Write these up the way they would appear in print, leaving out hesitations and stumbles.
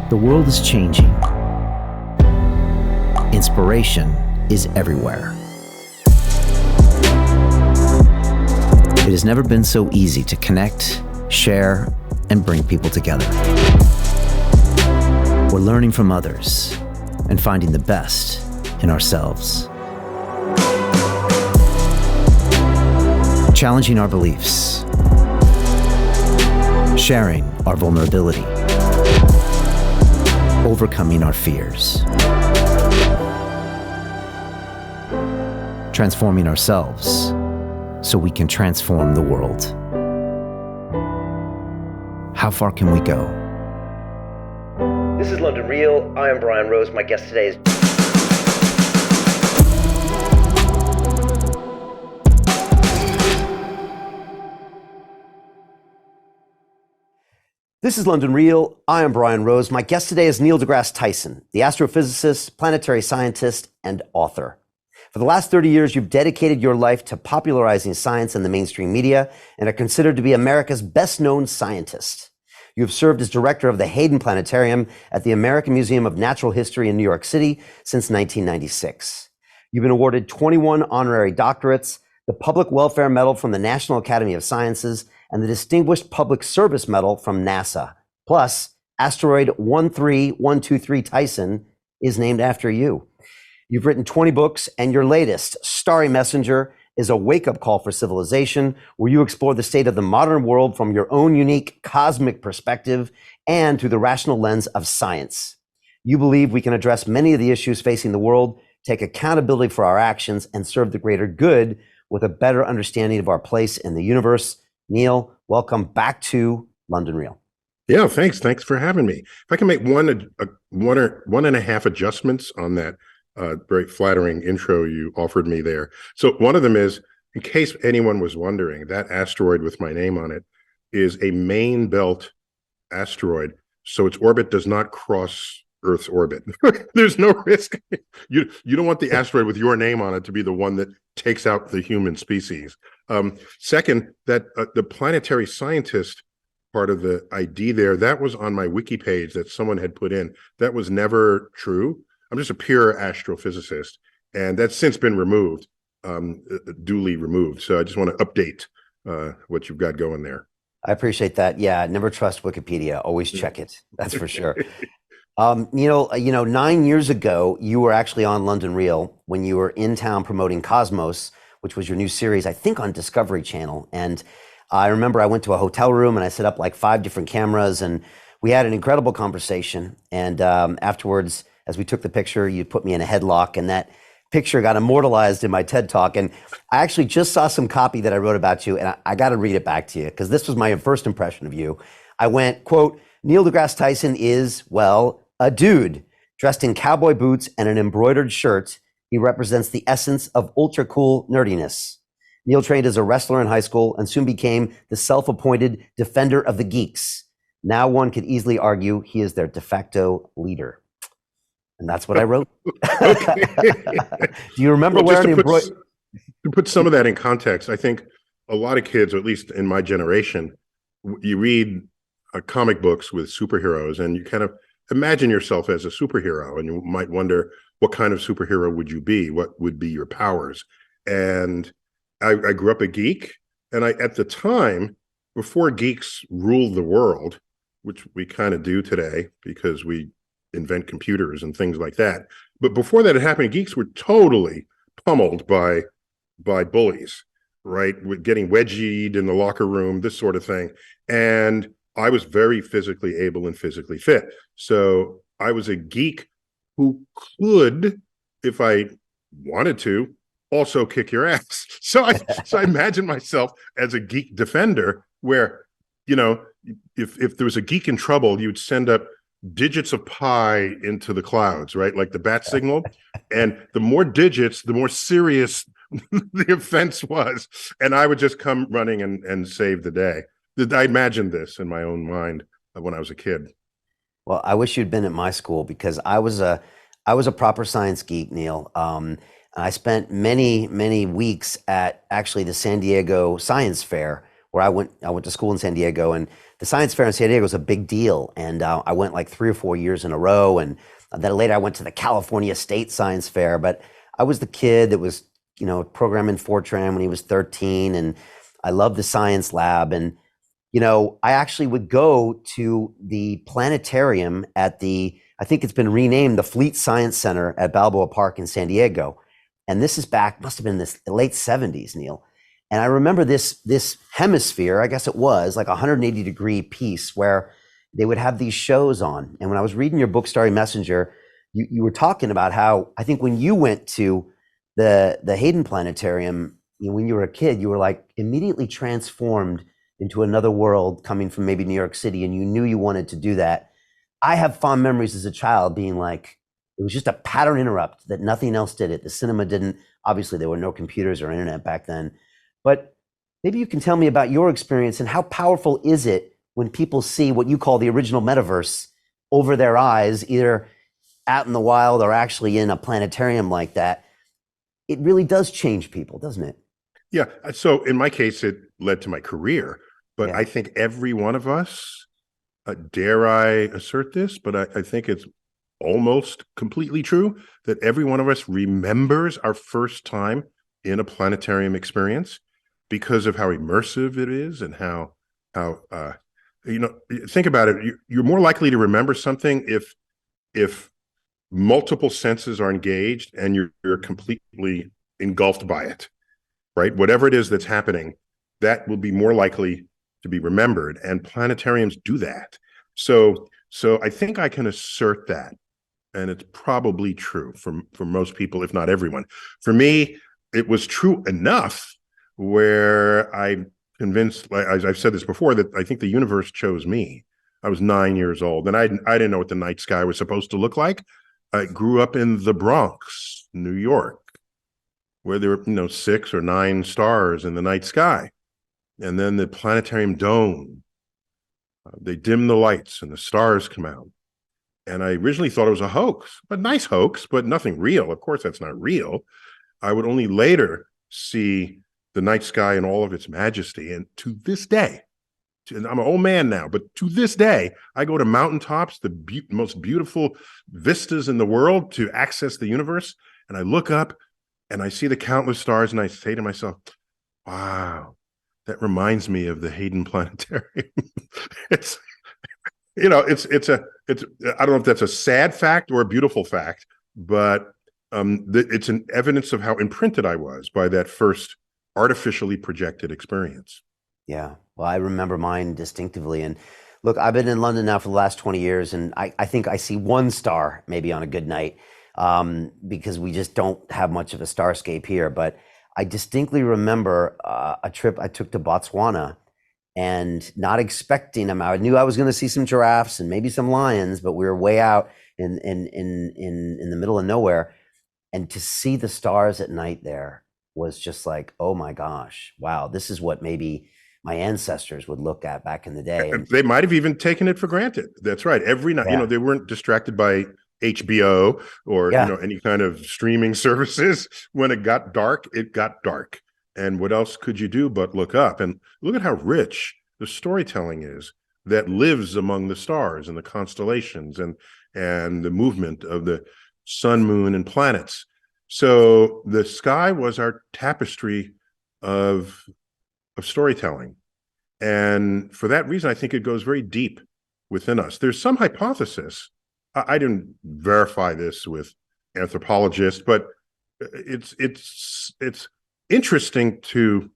The world is changing. Inspiration is everywhere. It has never been so easy to connect, share, and bring people together. We're learning from others and finding the best in ourselves. Challenging our beliefs. Sharing our vulnerability. Overcoming our fears. Transforming ourselves so we can transform the world. How far can we go? This is London Real. I am Brian Rose. My guest today is... This is London Real. I am Brian Rose. My guest today is Neil deGrasse Tyson, the astrophysicist, planetary scientist, and author. For the last 30 years, you've dedicated your life to popularizing science in the mainstream media and are considered to be America's best-known scientist. You have served as director of the Hayden Planetarium at the American Museum of Natural History in New York City since 1996. You've been awarded 21 honorary doctorates, the Public Welfare Medal from the National Academy of Sciences, and the Distinguished Public Service Medal from NASA. Plus, asteroid 13123 Tyson is named after you. You've written 20 books, and your latest, Starry Messenger, is a wake-up call for civilization, where you explore the state of the modern world from your own unique cosmic perspective and through the rational lens of science. You believe we can address many of the issues facing the world, take accountability for our actions, and serve the greater good with a better understanding of our place in the universe. Neil, welcome back to London Real. Yeah, thanks. Thanks for having me. If I can make one or one and a half adjustments on that very flattering intro you offered me there. So one of them is, in case anyone was wondering, that asteroid with my name on it is a main belt asteroid. So its orbit does not cross Earth's orbit. There's no risk. You don't want the asteroid with your name on it to be the one that takes out the human species. Second, that the planetary scientist part of the ID there, that was on my wiki page that someone had put in. That was never true. I'm just a pure astrophysicist, and that's since been removed, duly removed. So I just want to update what you've got going there. I appreciate that. Yeah, never trust Wikipedia. Always check it. That's for sure. Neil, 9 years ago, you were actually on London Real when you were in town promoting Cosmos, which was your new series, I think on Discovery Channel. And I remember I went to a hotel room and I set up like 5 different cameras and we had an incredible conversation. And afterwards, as we took the picture, you put me in a headlock and that picture got immortalized in my TED Talk. And I actually just saw some copy that I wrote about you and I got to read it back to you because this was my first impression of you. I went, quote, Neil deGrasse Tyson is, well, a dude dressed in cowboy boots and an embroidered shirt. He represents the essence of ultra cool nerdiness. Neil trained as a wrestler in high school and soon became the self-appointed defender of the geeks. Now one could easily argue he is their de facto leader. And that's what I wrote. Do you remember wearing the embroidered? To put some of that in context, I think a lot of kids, or at least in my generation, you read comic books with superheroes and you kind of imagine yourself as a superhero, and you might wonder, what kind of superhero would you be? What would be your powers? And I grew up a geek, and at the time, before geeks ruled the world, which we kind of do today because we invent computers and things like that. But before that had happened, geeks were totally pummeled by bullies, right? With getting wedgied in the locker room, this sort of thing. And I was very physically able and physically fit. So I was a geek who could, if I wanted to, also kick your ass. So I imagine myself as a geek defender where, if there was a geek in trouble, you'd send up digits of pi into the clouds, right? Like the bat signal. And the more digits, the more serious the offense was. And I would just come running and save the day. I imagined this in my own mind when I was a kid. Well, I wish you'd been at my school because I was a proper science geek, Neil. I spent many weeks at actually the San Diego Science Fair, where I went to school in San Diego, and the science fair in San Diego is a big deal. And I went like 3 or 4 years in a row. And then later I went to the California State Science Fair. But I was the kid that was, programming Fortran when he was 13. And I loved the science lab. And, I actually would go to the planetarium at I think it's been renamed the Fleet Science Center at Balboa Park in San Diego. And this is back, must have been the late 70s, Neil. And I remember this hemisphere, I guess it was like a 180-degree piece where they would have these shows on. And when I was reading your book, Starry Messenger, you were talking about how, I think when you went to the Hayden Planetarium, when you were a kid, you were like immediately transformed into another world coming from maybe New York City, and you knew you wanted to do that. I have fond memories as a child being like, it was just a pattern interrupt that nothing else did it. The cinema didn't, obviously there were no computers or internet back then. But maybe you can tell me about your experience and how powerful is it when people see what you call the original metaverse over their eyes, either out in the wild or actually in a planetarium like that. It really does change people, doesn't it? Yeah. So in my case, it led to my career, but Yeah. I think every one of us, dare I assert this, but I think it's almost completely true that every one of us remembers our first time in a planetarium experience because of how immersive it is and how think about it. You're more likely to remember something if multiple senses are engaged and you're completely engulfed by it, right? Whatever it is that's happening, that will be more likely to be remembered, and planetariums do that. So I think I can assert that, and it's probably true for most people, if not everyone. For me, it was true enough where I convinced, as I've said this before, that I think the universe chose me. I was 9 years old, and I didn't know what the night sky was supposed to look like. I grew up in the Bronx, New York, where there were 6 or 9 stars in the night sky. And then the planetarium dome, they dim the lights and the stars come out. And I originally thought it was a hoax, a nice hoax, but nothing real. Of course, that's not real. I would only later see the night sky in all of its majesty. And to this day, and I'm an old man now, but to this day, I go to mountaintops, the most beautiful vistas in the world to access the universe. And I look up and I see the countless stars and I say to myself, wow, that reminds me of the Hayden Planetarium. it's I don't know if that's a sad fact or a beautiful fact, but it's an evidence of how imprinted I was by that first artificially projected experience. Yeah. Well, I remember mine distinctively. And look, I've been in London now for the last 20 years, and I think I see one star maybe on a good night, because we just don't have much of a starscape here. But I distinctly remember a trip I took to Botswana, and not expecting them. I knew I was going to see some giraffes and maybe some lions, but we were way out in the middle of nowhere. And to see the stars at night there was just like, oh my gosh, wow, this is what maybe my ancestors would look at back in the day. And they might have even taken it for granted. That's right. Every night, yeah. They weren't distracted by HBO or any kind of streaming services. When it got dark, it got dark. And what else could you do but look up? And look at how rich the storytelling is that lives among the stars and the constellations and the movement of the sun, moon, and planets. So the sky was our tapestry of storytelling. And for that reason, I think it goes very deep within us. There's some hypothesis. I didn't verify this with anthropologists, but it's interesting to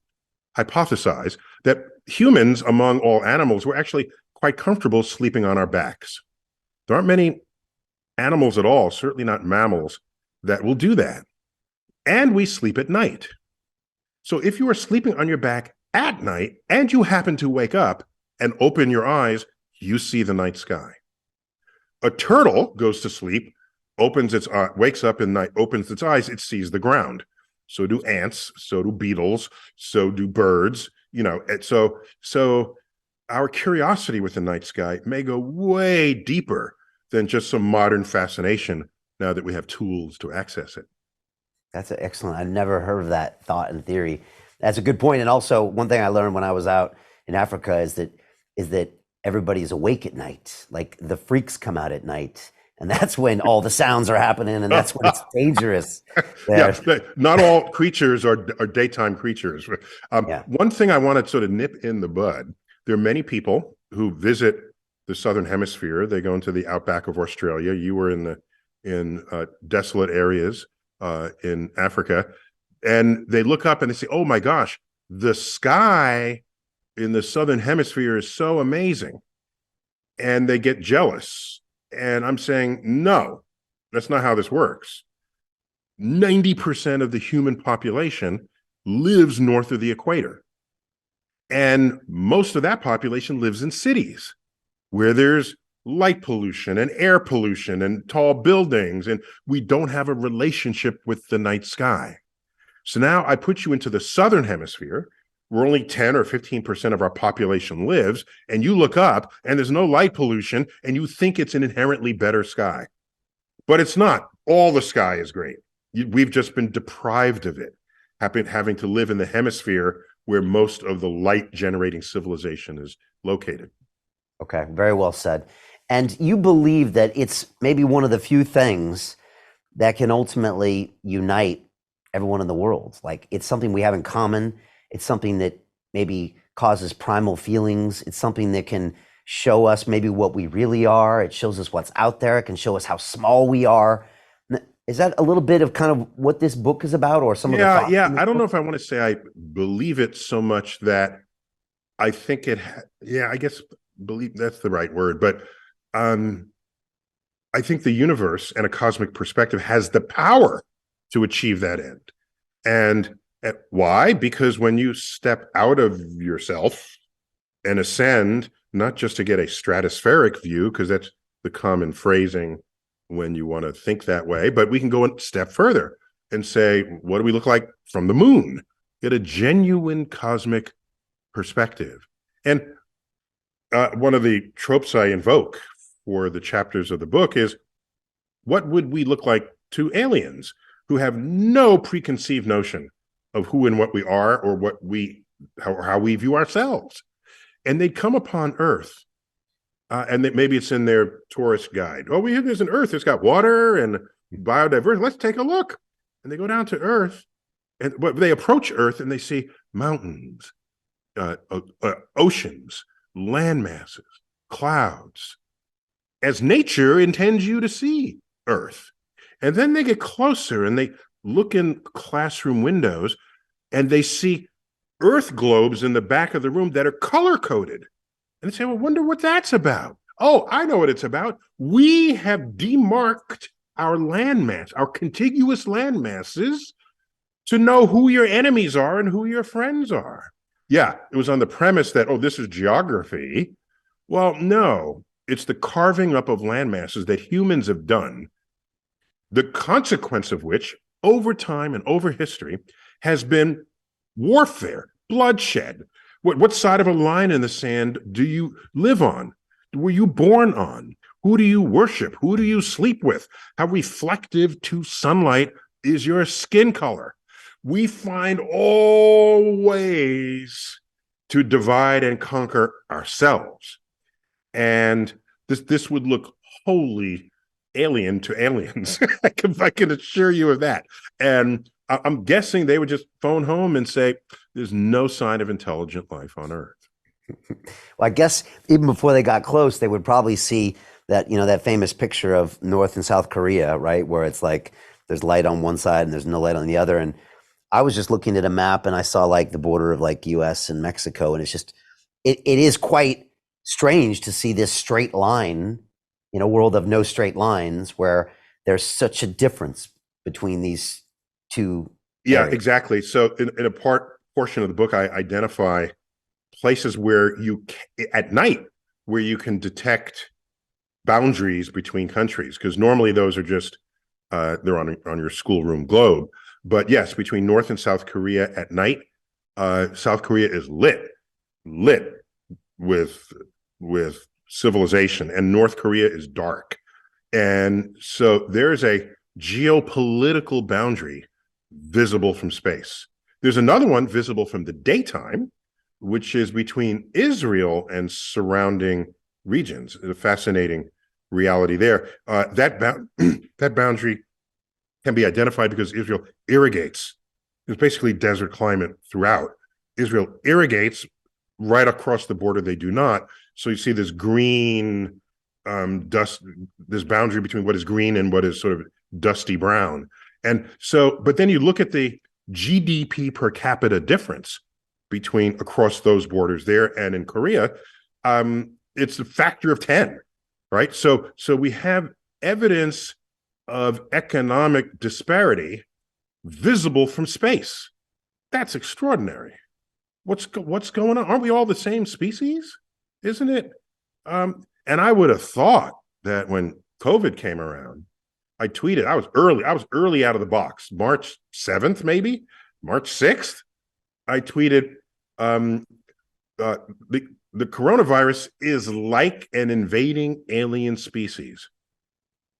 hypothesize that humans, among all animals, were actually quite comfortable sleeping on our backs. There aren't many animals at all, certainly not mammals, that will do that. And we sleep at night. So if you are sleeping on your back at night and you happen to wake up and open your eyes, you see the night sky. A turtle goes to sleep, wakes up in night, opens its eyes, it sees the ground. So do ants, so do beetles, so do birds, And so our curiosity with the night sky may go way deeper than just some modern fascination now that we have tools to access it. That's excellent. I'd never heard of that thought and theory. That's a good point. And also, one thing I learned when I was out in Africa is that everybody's awake at night. Like the freaks come out at night, and that's when all the sounds are happening, and that's when it's dangerous. Yeah, There. not all creatures are daytime creatures. Yeah. One thing I want to sort of nip in the bud, there are many people who visit the southern hemisphere. They go into the outback of Australia. You were in desolate areas in Africa, and they look up and they say, "Oh my gosh, the sky in the southern hemisphere is so amazing," and they get jealous. And I'm saying, no, that's not how this works. 90% of the human population lives north of the equator. And most of that population lives in cities where there's light pollution and air pollution and tall buildings, and we don't have a relationship with the night sky. So now I put you into the southern hemisphere, where only 10 or 15% of our population lives, and you look up and there's no light pollution, and you think it's an inherently better sky. But it's not. All the sky is great. We've just been deprived of it, having to live in the hemisphere where most of the light generating civilization is located. Okay, very well said. And you believe that it's maybe one of the few things that can ultimately unite everyone in the world. Like it's something we have in common. It's something that maybe causes primal feelings. It's something that can show us maybe what we really are. It shows us what's out there. It can show us how small we are. Is that a little bit of kind of what this book is about, or some of the thoughts? Yeah. I don't know if I want to say I believe it so much that I think I guess believe that's the right word, but I think the universe and a cosmic perspective has the power to achieve that end. And why? Because when you step out of yourself and ascend, not just to get a stratospheric view, because that's the common phrasing when you want to think that way, but we can go a step further and say, what do we look like from the moon? Get a genuine cosmic perspective. And one of the tropes I invoke for the chapters of the book is, what would we look like to aliens who have no preconceived notion of who and what we are, or how we view ourselves? And they'd come upon Earth, and maybe it's in their tourist guide. Oh, there's an Earth. It's got water and biodiversity. Let's take a look. And they go down to Earth, but they approach Earth and they see mountains, oceans, land masses, clouds, as nature intends you to see Earth. And then they get closer and they look in classroom windows and they see Earth globes in the back of the room that are color-coded. And they say, well, wonder what that's about. Oh, I know what it's about. We have demarked our landmass, our contiguous land masses, to know who your enemies are and who your friends are. Yeah, it was on the premise that, oh, this is geography. Well, no, it's the carving up of land masses that humans have done, the consequence of which, over time and over history, has been warfare, bloodshed. What side of a line in the sand do you live on? Were you born on? Who do you worship? Who do you sleep with? How reflective to sunlight is your skin color? We find all ways to divide and conquer ourselves. And this would look wholly alien to aliens. I can assure you of that. And I'm guessing they would just phone home and say, there's no sign of intelligent life on Earth. Well, I guess even before they got close, they would probably see that, that famous picture of North and South Korea, right? Where it's like there's light on one side and there's no light on the other. And I was just looking at a map and I saw like the border of like US and Mexico. And it's just, it is quite strange to see this straight line in a world of no straight lines where there's such a difference between these two. Yeah, areas. exactly. So in a portion of the book, I identify places where at night, where you can detect boundaries between countries, because normally those are just, they're on your schoolroom globe. But yes, between North and South Korea at night, South Korea is lit with civilization, and North Korea is dark. And so there's a geopolitical boundary visible from space. There's another one visible from the daytime, which is between Israel and surrounding regions. A fascinating reality there. That boundary can be identified because Israel irrigates. There's basically desert climate throughout. Israel irrigates right across the border. They do not. So you see this green dust, this boundary between what is green and what is sort of dusty brown. And so, but then you look at the GDP per capita difference between across those borders there and in Korea. It's a factor of 10, right? So we have evidence of economic disparity visible from space. That's extraordinary. What's going on? Aren't we all the same species? Isn't it? And I would have thought that when COVID came around, I tweeted, I was early out of the box. March 7th, maybe March 6th. I tweeted, the coronavirus is like an invading alien species.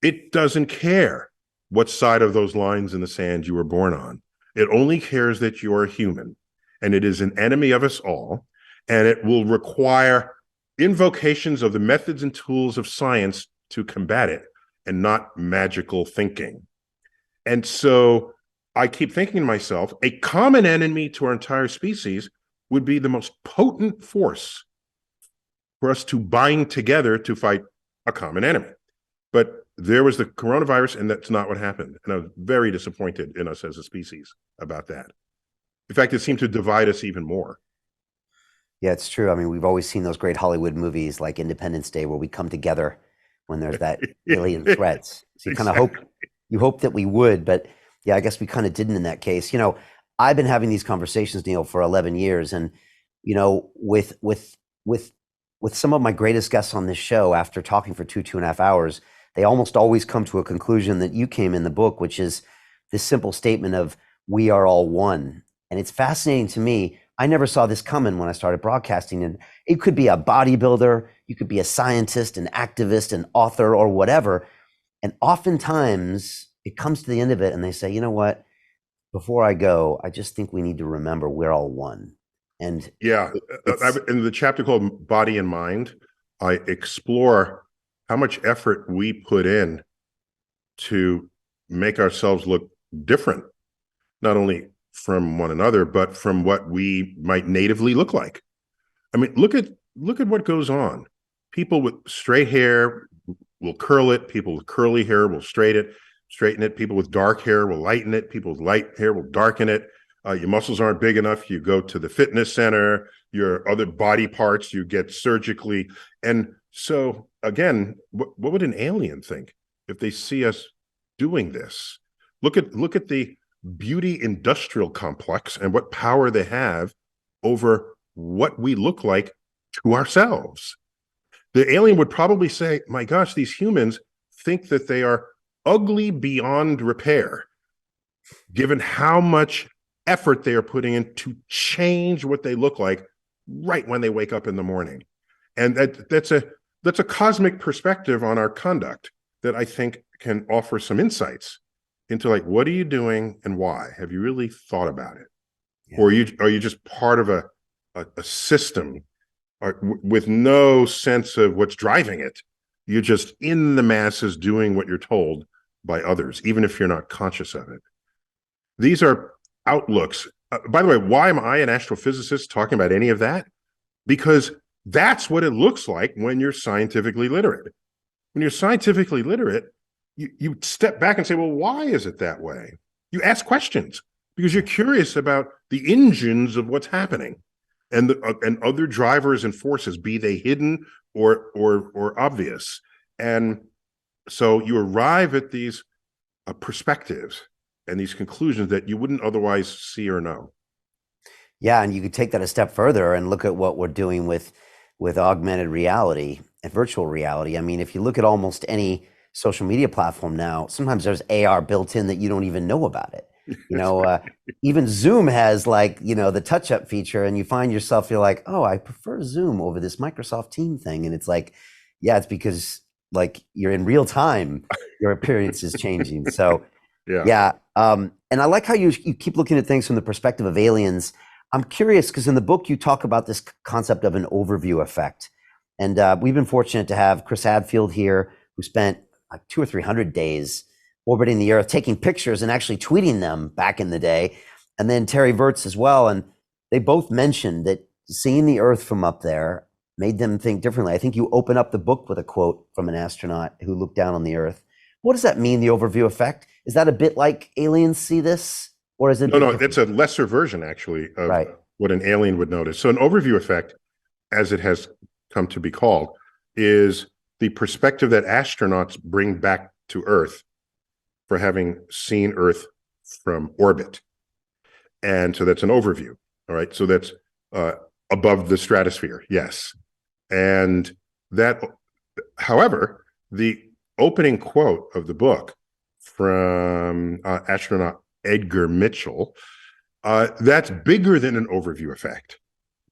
It doesn't care what side of those lines in the sand you were born on. It only cares that you are human, and it is an enemy of us all, and it will require invocations of the methods and tools of science to combat it, and not magical thinking. And so I keep thinking to myself, a common enemy to our entire species would be the most potent force for us to bind together to fight a common enemy. But there was the coronavirus, and that's not what happened. And I was very disappointed in us as a species about that. In fact, it seemed to divide us even more. Yeah, it's true. I mean, we've always seen those great Hollywood movies like Independence Day where we come together when there's that alien threats. So you kind of hope that we would, but yeah, I guess we kind of didn't in that case. I've been having these conversations, Neil, for 11 years. And, with some of my greatest guests on this show, after talking for 2.5 hours, they almost always come to a conclusion that you came in the book, which is this simple statement of we are all one. And it's fascinating to me. I never saw this coming when I started broadcasting. And it could be a bodybuilder, you could be a scientist, an activist, an author, or whatever. And oftentimes it comes to the end of it and they say, you know what, before I go, I just think we need to remember we're all one. And yeah, in the chapter called Body and Mind, I explore how much effort we put in to make ourselves look different, not only from one another, but from what we might natively look like. I mean, look at what goes on. People with straight hair will curl it. People with curly hair will straighten it. People with dark hair will lighten it. People with light hair will darken it. Your muscles aren't big enough, you go to the fitness center. Your other body parts you get surgically. And so again, what would an alien think if they see us doing this? Look at the beauty industrial complex and what power they have over what we look like to ourselves. The alien would probably say, my gosh, these humans think that they are ugly beyond repair, given how much effort they are putting in to change what they look like right when they wake up in the morning. And that's a cosmic perspective on our conduct that I think can offer some insights into, like, what are you doing and why? Have you really thought about it? Yeah. Or are you just part of a system with no sense of what's driving it? You're just in the masses doing what you're told by others, even if you're not conscious of it. These are outlooks. By the way, why am I an astrophysicist talking about any of that? Because that's what it looks like when you're scientifically literate. When you're scientifically literate, you step back and say, well, why is it that way? You ask questions because you're curious about the engines of what's happening and other drivers and forces, be they hidden or obvious. And so you arrive at these perspectives and these conclusions that you wouldn't otherwise see or know. Yeah, and you could take that a step further and look at what we're doing with augmented reality and virtual reality. I mean, if you look at almost any social media platform now, sometimes there's AR built in that you don't even know about it. Even Zoom has the touch-up feature, and you find yourself, you're like, oh, I prefer Zoom over this Microsoft Team thing. And it's like, yeah, it's because you're in real time, your appearance is changing. So yeah. And I like how you keep looking at things from the perspective of aliens. I'm curious because in the book you talk about this concept of an overview effect. And we've been fortunate to have Chris Hadfield here, who spent like 200 or 300 days orbiting the Earth, taking pictures and actually tweeting them back in the day. And then Terry Virts as well. And they both mentioned that seeing the Earth from up there made them think differently. I think you open up the book with a quote from an astronaut who looked down on the Earth. What does that mean, the overview effect? Is that a bit like aliens see this? Or is it? No, it's a lesser version, actually, of what an alien would notice. So an overview effect, as it has come to be called, is the perspective that astronauts bring back to Earth for having seen Earth from orbit. And so that's an overview, all right? So that's above the stratosphere, yes. And that, however, the opening quote of the book from astronaut Edgar Mitchell, that's bigger than an overview effect,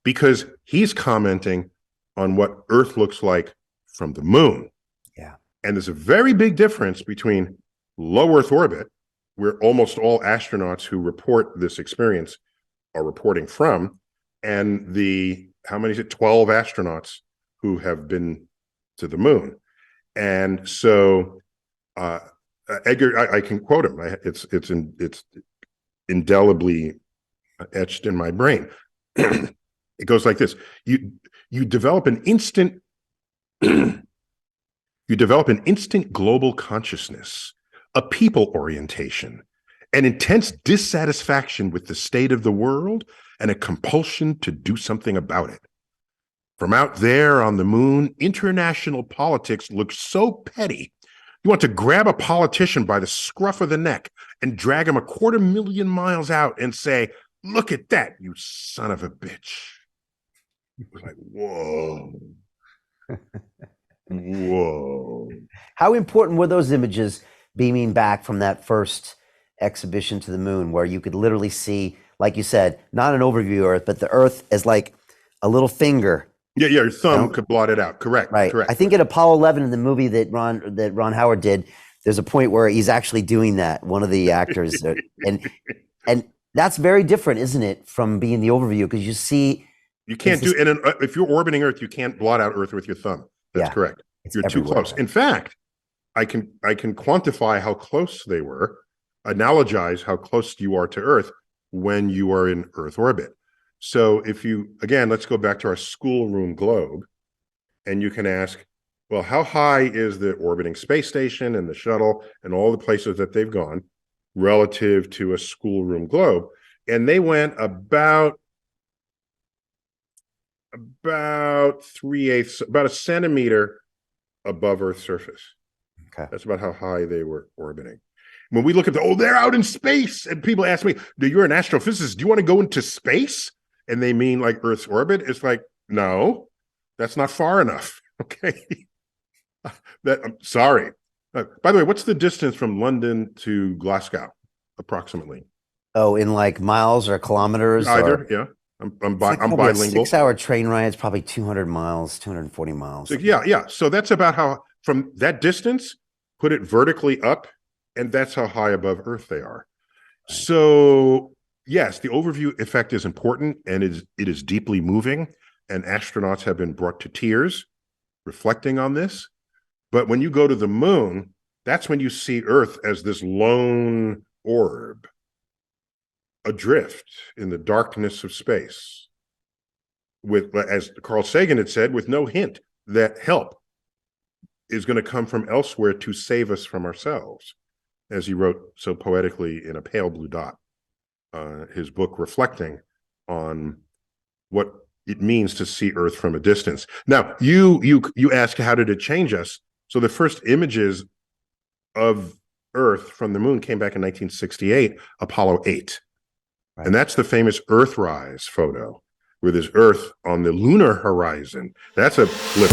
because he's commenting on what Earth looks like from the moon. Yeah. And there's a very big difference between low Earth orbit, where almost all astronauts who report this experience are reporting from, and the, how many is it, 12 astronauts who have been to the moon. And so Edgar, I can quote him. It's indelibly etched in my brain. It goes like this: you develop an instant global consciousness, a people orientation, an intense dissatisfaction with the state of the world, and a compulsion to do something about it. From out there on the moon, international politics looks so petty. You want to grab a politician by the scruff of the neck and drag him 250,000 miles out and say, "Look at that, you son of a bitch." It was like, whoa. Whoa. How important were those images beaming back from that first exhibition to the moon, where you could literally see, like you said, not an overview Earth, but the Earth as like a little finger? Yeah, your thumb could blot it out. Correct. Right. Correct. I think in Apollo 11, in the movie that Ron Howard did, there's a point where he's actually doing that. One of the actors, and that's very different, isn't it, from being the overview? Because you see, you can't do. And if you're orbiting Earth, you can't blot out Earth with your thumb. That's correct. You're too close. In fact, I can quantify how close they were, analogize how close you are to Earth when you are in Earth orbit. So if you, again, let's go back to our schoolroom globe, and you can ask, well, how high is the orbiting space station and the shuttle and all the places that they've gone relative to a schoolroom globe? And they went about 3/8, about a centimeter above Earth's surface. Okay. That's about how high they were orbiting. When we look at they're out in space, and people ask me, "You're an astrophysicist, do you want to go into space?" And they mean like Earth's orbit. It's like, no, that's not far enough. Okay. I'm sorry. By the way, what's the distance from London to Glasgow, approximately? Oh, in like miles or kilometers? Either, yeah. I'm bilingual. A 6-hour train ride. It's probably 200 miles, 240 miles. Yeah. So that's about how, from that distance, put it vertically up, and that's how high above Earth they are. Right. So yes, the overview effect is important, and it is deeply moving, and astronauts have been brought to tears reflecting on this. But when you go to the moon, that's when you see Earth as this lone orb, adrift in the darkness of space, with, as Carl Sagan had said, with no hint that help is going to come from elsewhere to save us from ourselves, as he wrote so poetically in A Pale Blue Dot, his book reflecting on what it means to see Earth from a distance. Now, you ask, how did it change us? So the first images of Earth from the moon came back in 1968, Apollo 8. Right. And that's the famous Earthrise photo, where there's Earth on the lunar horizon. That's a blip.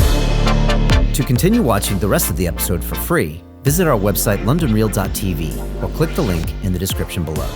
To continue watching the rest of the episode for free, visit our website londonreal.tv or click the link in the description below.